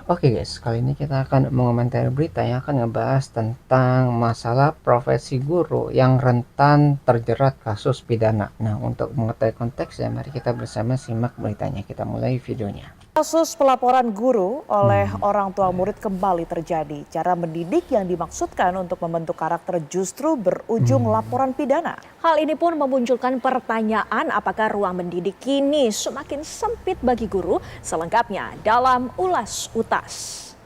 Oke guys, kali ini kita akan mengomentari berita yang akan ngebahas tentang masalah profesi guru yang rentan terjerat kasus pidana. Nah, untuk mengetahui konteksnya, mari kita bersama simak beritanya. Kita mulai videonya. Kasus pelaporan guru oleh Hmm. orang tua murid kembali terjadi. Cara mendidik yang dimaksudkan untuk membentuk karakter justru berujung Hmm. laporan pidana. Hal ini pun memunculkan pertanyaan apakah ruang mendidik kini semakin sempit bagi guru, selengkapnya dalam Ulas Utas.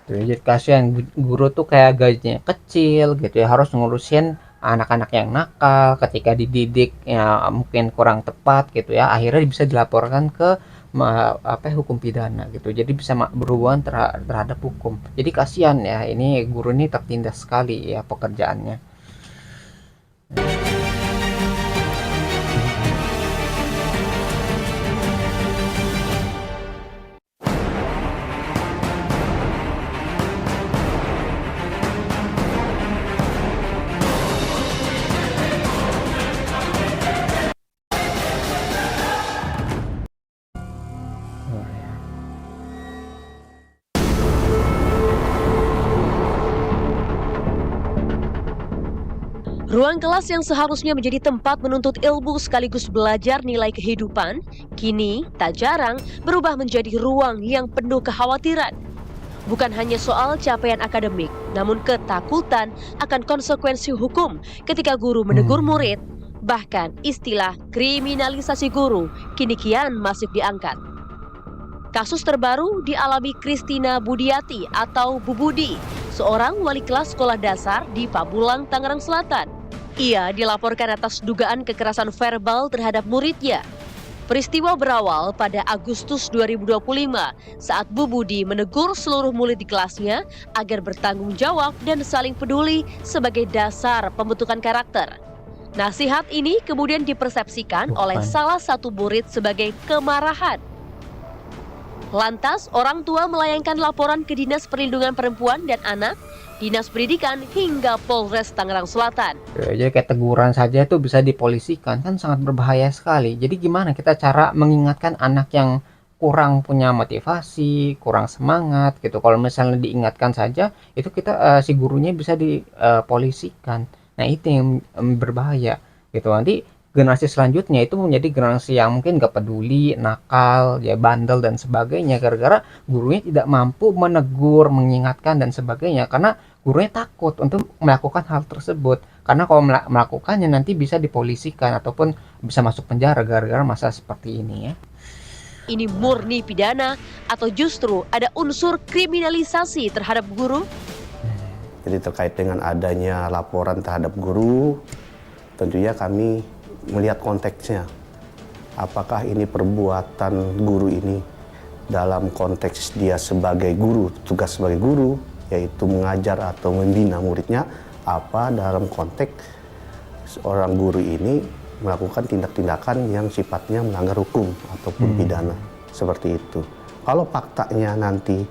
Jadi kasihan guru tuh kayak gajinya kecil gitu ya, harus ngurusin anak-anak yang nakal ketika dididik ya mungkin kurang tepat gitu ya. Akhirnya bisa dilaporkan ke hukum pidana gitu. Jadi bisa berhubungan terhadap hukum. Jadi kasihan ya, ini guru ini tertindas sekali ya pekerjaannya. Oh, ya. Ruang kelas yang seharusnya menjadi tempat menuntut ilmu sekaligus belajar nilai kehidupan, kini tak jarang berubah menjadi ruang yang penuh kekhawatiran. Bukan hanya soal capaian akademik, namun ketakutan akan konsekuensi hukum ketika guru menegur murid. Bahkan istilah kriminalisasi guru kini kian masif diangkat. Kasus terbaru dialami Christina Budiati atau Bu Budi, seorang wali kelas sekolah dasar di Pamulang, Tangerang Selatan. Ia dilaporkan atas dugaan kekerasan verbal terhadap muridnya. Peristiwa berawal pada Agustus 2025 saat Bu Budi menegur seluruh murid di kelasnya agar bertanggung jawab dan saling peduli sebagai dasar pembentukan karakter. Nasihat ini kemudian dipersepsikan oleh salah satu murid sebagai kemarahan. Lantas, orang tua melayangkan laporan ke Dinas Perlindungan Perempuan dan Anak, Dinas Pendidikan hingga Polres Tangerang Selatan. Jadi kayak teguran saja itu bisa dipolisikan, kan sangat berbahaya sekali. Jadi gimana kita cara mengingatkan anak yang kurang punya motivasi, kurang semangat gitu. Kalau misalnya diingatkan saja, itu kita si gurunya bisa dipolisikan. Nah, itu yang berbahaya gitu. Nanti generasi selanjutnya itu menjadi generasi yang mungkin gak peduli, nakal, ya bandel dan sebagainya gara-gara gurunya tidak mampu menegur, mengingatkan dan sebagainya karena gurunya takut untuk melakukan hal tersebut karena kalau melakukannya nanti bisa dipolisikan ataupun bisa masuk penjara gara-gara masalah seperti ini ya. Ini murni pidana atau justru ada unsur kriminalisasi terhadap guru? Jadi terkait dengan adanya laporan terhadap guru, tentunya kami melihat konteksnya. Apakah ini perbuatan guru ini dalam konteks dia sebagai guru, tugas sebagai guru, yaitu mengajar atau membina muridnya, apa dalam konteks seorang guru ini melakukan tindak-tindakan yang sifatnya melanggar hukum ataupun pidana, seperti itu. Kalau faktanya nanti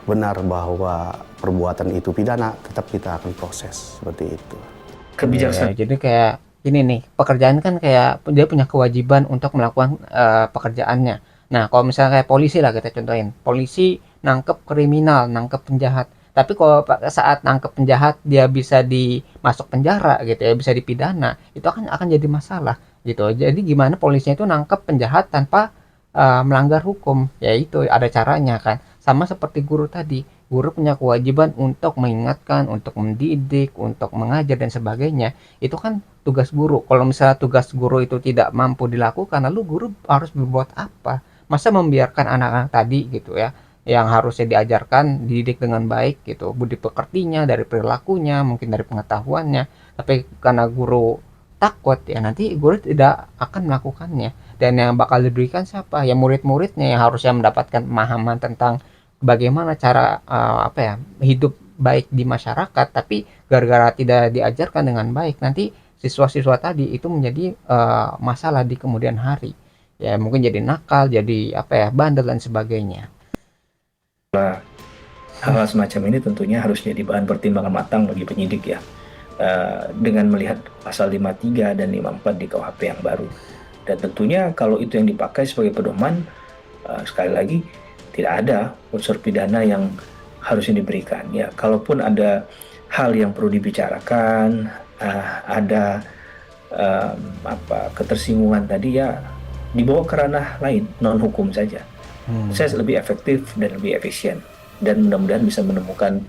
benar bahwa perbuatan itu pidana, tetap kita akan proses seperti itu. Kebijaksanaan. Jadi kayak ini nih, pekerjaan kan kayak dia punya kewajiban untuk melakukan pekerjaannya. Nah, kalau misalnya kayak polisi lah kita contohin, polisi nangkep kriminal, nangkep penjahat. Tapi kalau saat nangkep penjahat dia bisa dimasuk penjara gitu ya, bisa dipidana, itu akan jadi masalah gitu. Jadi gimana polisinya itu nangkep penjahat tanpa melanggar hukum? Ya itu ada caranya kan. Sama seperti guru tadi, guru punya kewajiban untuk mengingatkan, untuk mendidik, untuk mengajar dan sebagainya. Itu kan tugas guru. Kalau misalnya tugas guru itu tidak mampu dilakukan, lalu guru harus berbuat apa? Masa membiarkan anak-anak tadi gitu ya, yang harusnya diajarkan, dididik dengan baik gitu, budi pekertinya, dari perilakunya, mungkin dari pengetahuannya, tapi karena guru takut ya nanti guru tidak akan melakukannya, dan yang bakal diberikan siapa ya, murid-muridnya yang harusnya mendapatkan pemahaman tentang bagaimana cara hidup baik di masyarakat, tapi gara-gara tidak diajarkan dengan baik nanti siswa-siswa tadi itu menjadi masalah di kemudian hari ya, mungkin jadi nakal, jadi bandel dan sebagainya. Hal semacam ini tentunya harus jadi bahan pertimbangan matang bagi penyidik ya, dengan melihat pasal 53 dan 54 di KUHP yang baru. Dan tentunya kalau itu yang dipakai sebagai pedoman, sekali lagi tidak ada unsur pidana yang harusnya diberikan. Ya, kalaupun ada hal yang perlu dibicarakan, ada ketersinggungan tadi, ya dibawa ke ranah lain, non hukum saja. Saya lebih efektif dan lebih efisien, dan mudah-mudahan bisa menemukan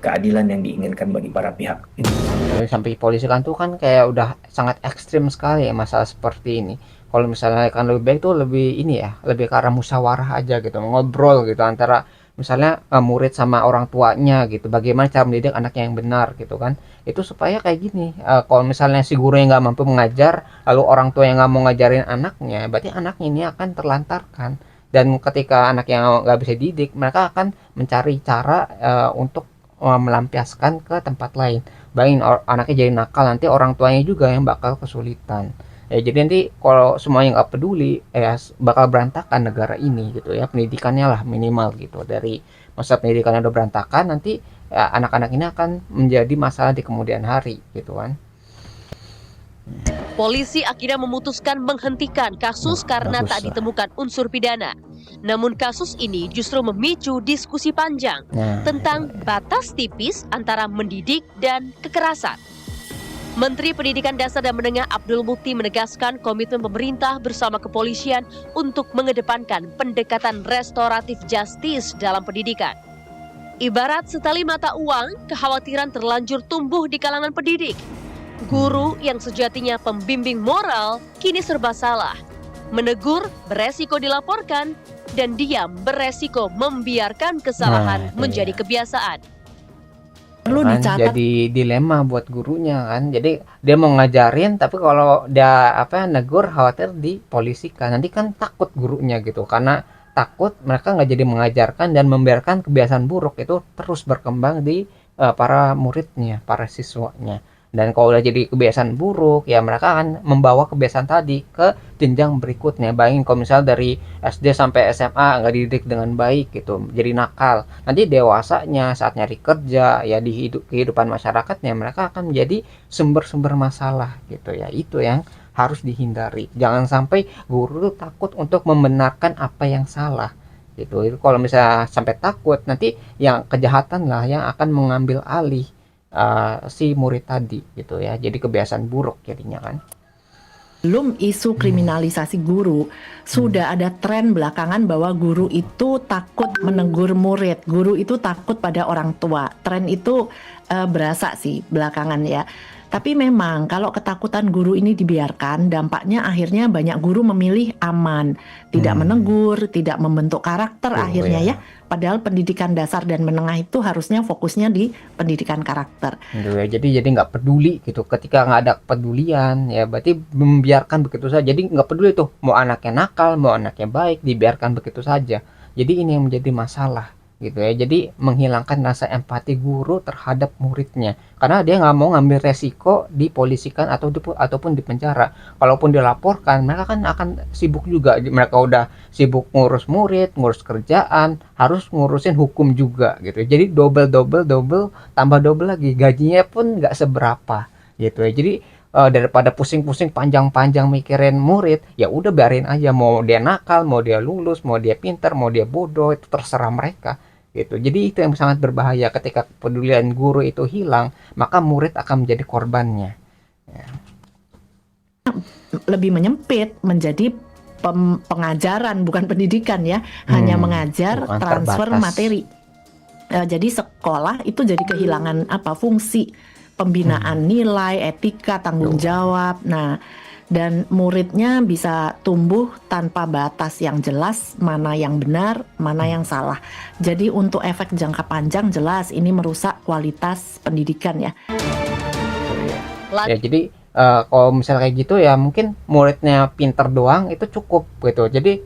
keadilan yang diinginkan bagi para pihak. Jadi sampai polisi kan tuh kan kayak udah sangat ekstrim sekali ya masalah seperti ini. Kalau misalnya kan lebih baik tuh lebih ini ya, lebih ke arah musyawarah aja gitu, ngobrol gitu antara misalnya murid sama orang tuanya gitu, bagaimana cara mendidik anaknya yang benar gitu kan. Itu supaya kayak gini, kalau misalnya si guru yang nggak mampu mengajar, lalu orang tua yang nggak mau ngajarin anaknya, berarti anaknya ini akan terlantarkan. Dan ketika anak yang nggak bisa didik, mereka akan mencari cara untuk melampiaskan ke tempat lain. Bayangin anaknya jadi nakal, nanti orang tuanya juga yang bakal kesulitan. Ya, jadi nanti kalau semuanya nggak peduli, ya bakal berantakan negara ini gitu ya, pendidikannya lah minimal gitu. Dari masa pendidikannya udah berantakan, nanti ya, anak-anak ini akan menjadi masalah di kemudian hari gitu kan. Polisi akhirnya memutuskan menghentikan kasus karena bagus tak lah. ditemukan unsur pidana. Namun kasus ini justru memicu diskusi panjang Nah, tentang batas tipis antara mendidik dan kekerasan. Menteri Pendidikan Dasar dan Menengah Abdul Mukti menegaskan komitmen pemerintah bersama kepolisian untuk mengedepankan pendekatan restoratif justice dalam pendidikan. Ibarat setali mata uang, kekhawatiran terlanjur tumbuh di kalangan pendidik. Guru yang sejatinya pembimbing moral kini serba salah. Menegur beresiko dilaporkan, dan diam beresiko membiarkan kesalahan itu menjadi ya. kebiasaan. Perlu kan dicatat jadi dilema buat gurunya kan. Jadi dia mau ngajarin tapi kalau dia negur khawatir dipolisikan. Nanti kan takut gurunya gitu. Karena takut mereka nggak jadi mengajarkan dan membiarkan kebiasaan buruk itu terus berkembang di para muridnya, para siswanya. Dan kalau udah jadi kebiasaan buruk, ya mereka akan membawa kebiasaan tadi ke jenjang berikutnya. Bayangin kalau misalnya dari SD sampai SMA nggak dididik dengan baik gitu, jadi nakal. Nanti dewasanya saat nyari kerja, ya di kehidupan masyarakatnya, mereka akan menjadi sumber-sumber masalah gitu ya. Itu yang harus dihindari. Jangan sampai guru tuh takut untuk membenarkan apa yang salah gitu. Itu kalau misalnya sampai takut, nanti yang kejahatan lah yang akan mengambil alih si murid tadi gitu ya, jadi kebiasaan buruk jadinya kan. Belum isu kriminalisasi guru, sudah ada tren belakangan bahwa guru itu takut menegur murid, guru itu takut pada orang tua. Tren itu berasa sih belakangan ya. Tapi memang kalau ketakutan guru ini dibiarkan, dampaknya akhirnya banyak guru memilih aman, tidak menegur, tidak membentuk karakter akhirnya ya. Padahal pendidikan dasar dan menengah itu harusnya fokusnya di pendidikan karakter. Gitu ya, jadi nggak peduli gitu. Ketika nggak ada kepedulian, ya berarti membiarkan begitu saja. Jadi nggak peduli tuh mau anaknya nakal, mau anaknya baik, dibiarkan begitu saja. Jadi ini yang menjadi masalah gitu ya. Jadi menghilangkan rasa empati guru terhadap muridnya, karena dia nggak mau ngambil resiko dipolisikan ataupun dipenjara. Kalaupun dilaporkan, mereka kan akan sibuk juga. Mereka udah sibuk ngurus murid, ngurus kerjaan, harus ngurusin hukum juga gitu. Jadi double tambah double lagi, gajinya pun nggak seberapa gitu ya. Jadi daripada pusing-pusing panjang-panjang mikirin murid, ya udah biarin aja, mau dia nakal, mau dia lulus, mau dia pintar, mau dia bodoh, itu terserah mereka gitu. Jadi itu yang sangat berbahaya. Ketika kepedulian guru itu hilang, maka murid akan menjadi korbannya. Lebih menyempit menjadi pengajaran bukan pendidikan ya, hanya mengajar, bukan transfer terbatas. materi. Jadi sekolah itu jadi kehilangan fungsi pembinaan nilai, etika, tanggung jawab. Nah, dan muridnya bisa tumbuh tanpa batas yang jelas, mana yang benar, mana yang salah. Jadi untuk efek jangka panjang jelas ini merusak kualitas pendidikan ya. Ya jadi kalau misalnya kayak gitu ya mungkin muridnya pinter doang itu cukup gitu. Jadi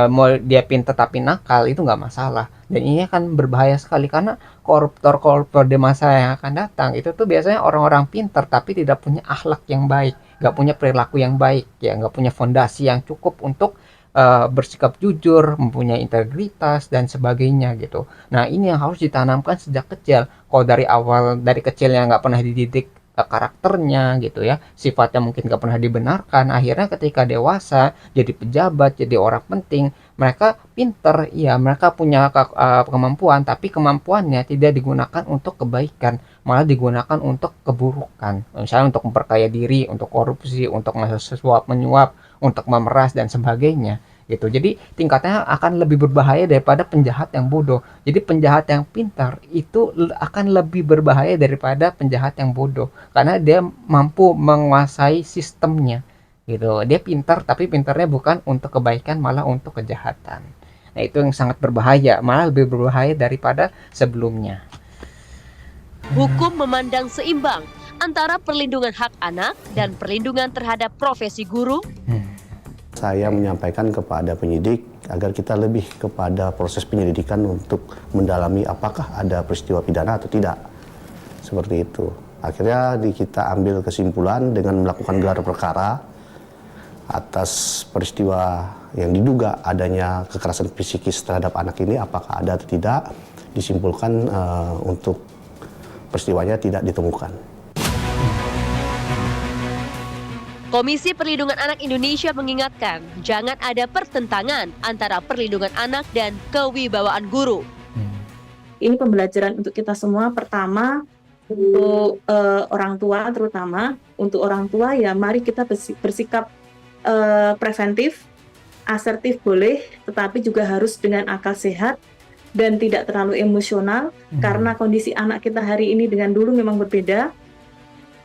mau dia pinter tapi nakal itu nggak masalah. Dan ini akan berbahaya sekali karena koruptor di masa yang akan datang itu tuh biasanya orang-orang pinter tapi tidak punya akhlak yang baik, nggak punya perilaku yang baik, ya nggak punya fondasi yang cukup untuk bersikap jujur, mempunyai integritas dan sebagainya gitu. Nah ini yang harus ditanamkan sejak kecil. Kalau dari awal dari kecilnya nggak pernah dididik karakternya gitu ya, sifatnya mungkin nggak pernah dibenarkan, akhirnya ketika dewasa jadi pejabat, jadi orang penting, mereka pinter, ya mereka punya kemampuan, tapi kemampuannya tidak digunakan untuk kebaikan, malah digunakan untuk keburukan. Misalnya untuk memperkaya diri, untuk korupsi, untuk suap menyuap, untuk memeras dan sebagainya gitu. Jadi tingkatnya akan lebih berbahaya daripada penjahat yang bodoh. Jadi penjahat yang pintar itu akan lebih berbahaya daripada penjahat yang bodoh, karena dia mampu menguasai sistemnya gitu. Dia pintar, tapi pintarnya bukan untuk kebaikan, malah untuk kejahatan. Nah, itu yang sangat berbahaya, malah lebih berbahaya daripada sebelumnya. Hukum memandang seimbang antara perlindungan hak anak dan perlindungan terhadap profesi guru. Saya menyampaikan kepada penyidik agar kita lebih kepada proses penyelidikan untuk mendalami apakah ada peristiwa pidana atau tidak. Seperti itu. Akhirnya kita ambil kesimpulan dengan melakukan gelar perkara atas peristiwa yang diduga adanya kekerasan psikis terhadap anak ini, apakah ada atau tidak, disimpulkan untuk peristiwanya tidak ditemukan. Komisi Perlindungan Anak Indonesia mengingatkan, jangan ada pertentangan antara perlindungan anak dan kewibawaan guru. Ini pembelajaran untuk kita semua. Pertama, untuk orang tua, terutama untuk orang tua, ya mari kita bersikap preventif, asertif boleh, tetapi juga harus dengan akal sehat dan tidak terlalu emosional, karena kondisi anak kita hari ini dengan dulu memang berbeda.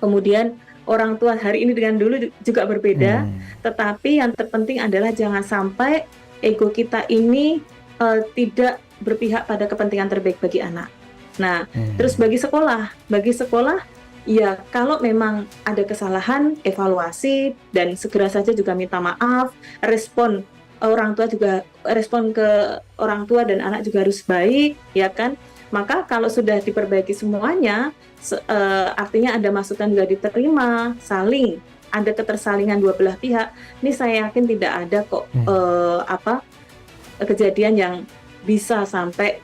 Kemudian orang tua hari ini dengan dulu juga berbeda, tetapi yang terpenting adalah jangan sampai ego kita ini tidak berpihak pada kepentingan terbaik bagi anak. Nah, terus bagi sekolah ya kalau memang ada kesalahan, evaluasi dan segera saja juga minta maaf, respon orang tua juga, respon ke orang tua dan anak juga harus baik, ya kan? Maka kalau sudah diperbaiki semuanya, artinya ada masukan juga diterima, saling ada ketersalingan dua belah pihak. Ini saya yakin tidak ada kok kejadian yang bisa sampai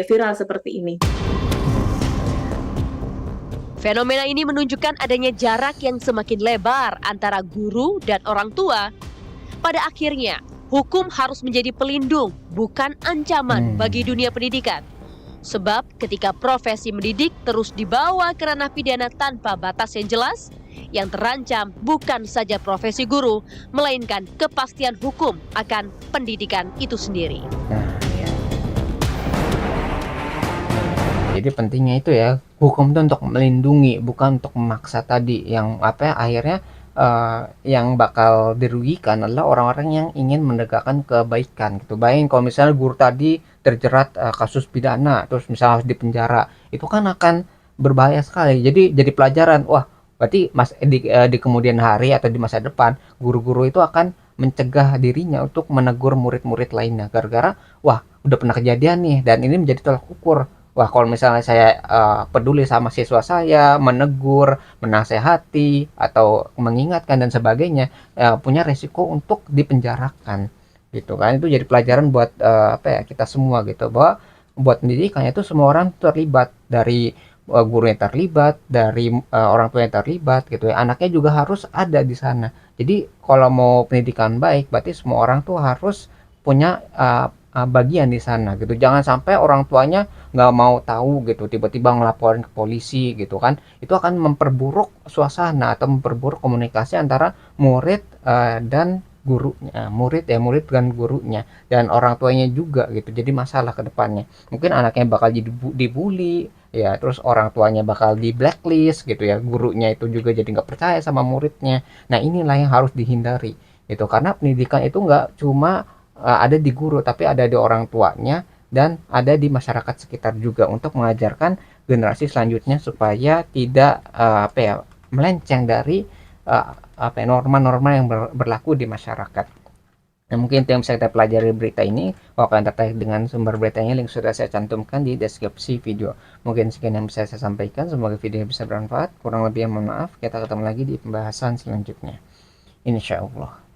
viral seperti ini. Fenomena ini menunjukkan adanya jarak yang semakin lebar antara guru dan orang tua. Pada akhirnya, hukum harus menjadi pelindung, bukan ancaman bagi dunia pendidikan. Sebab ketika profesi mendidik terus dibawa ke ranah pidana tanpa batas yang jelas, yang terancam bukan saja profesi guru, melainkan kepastian hukum akan pendidikan itu sendiri. Jadi pentingnya itu ya, hukum itu untuk melindungi, bukan untuk memaksa tadi, yang akhirnya yang bakal dirugikan adalah orang-orang yang ingin menegakkan kebaikan gitu. Bayangin kalau misalnya guru tadi terjerat kasus pidana, terus misalnya harus dipenjara, itu kan akan berbahaya sekali. Jadi pelajaran, wah berarti di kemudian hari atau di masa depan, guru-guru itu akan mencegah dirinya untuk menegur murid-murid lainnya, gara-gara wah udah pernah kejadian nih, dan ini menjadi tolak ukur. Wah, kalau misalnya saya peduli sama siswa saya, menegur, menasehati, atau mengingatkan dan sebagainya, punya resiko untuk dipenjarakan, gitu kan? Itu jadi pelajaran buat kita semua gitu, bahwa buat pendidikan itu semua orang terlibat, dari guru yang terlibat, dari orang tua yang terlibat, gitu ya. Anaknya juga harus ada di sana. Jadi kalau mau pendidikan baik, berarti semua orang tuh harus punya bagian di sana gitu. Jangan sampai orang tuanya nggak mau tahu gitu, tiba-tiba ngelaporin ke polisi gitu kan. Itu akan memperburuk suasana atau memperburuk komunikasi antara murid dan gurunya, murid dan gurunya, dan orang tuanya juga gitu. Jadi masalah ke depannya. Mungkin anaknya bakal jadi dibully ya, terus orang tuanya bakal di blacklist gitu ya, gurunya itu juga jadi nggak percaya sama muridnya. Nah, inilah yang harus dihindari gitu, karena pendidikan itu nggak cuma ada di guru, tapi ada di orang tuanya dan ada di masyarakat sekitar juga, untuk mengajarkan generasi selanjutnya supaya tidak melenceng dari norma-norma yang berlaku di masyarakat. Nah, mungkin itu yang bisa kita pelajari berita ini. Kalau kalian tertarik dengan sumber beritanya, link sudah saya cantumkan di deskripsi video. Mungkin sekian yang bisa saya sampaikan, semoga video bisa bermanfaat. Kurang lebih mohon maaf. Kita ketemu lagi di pembahasan selanjutnya, insya Allah.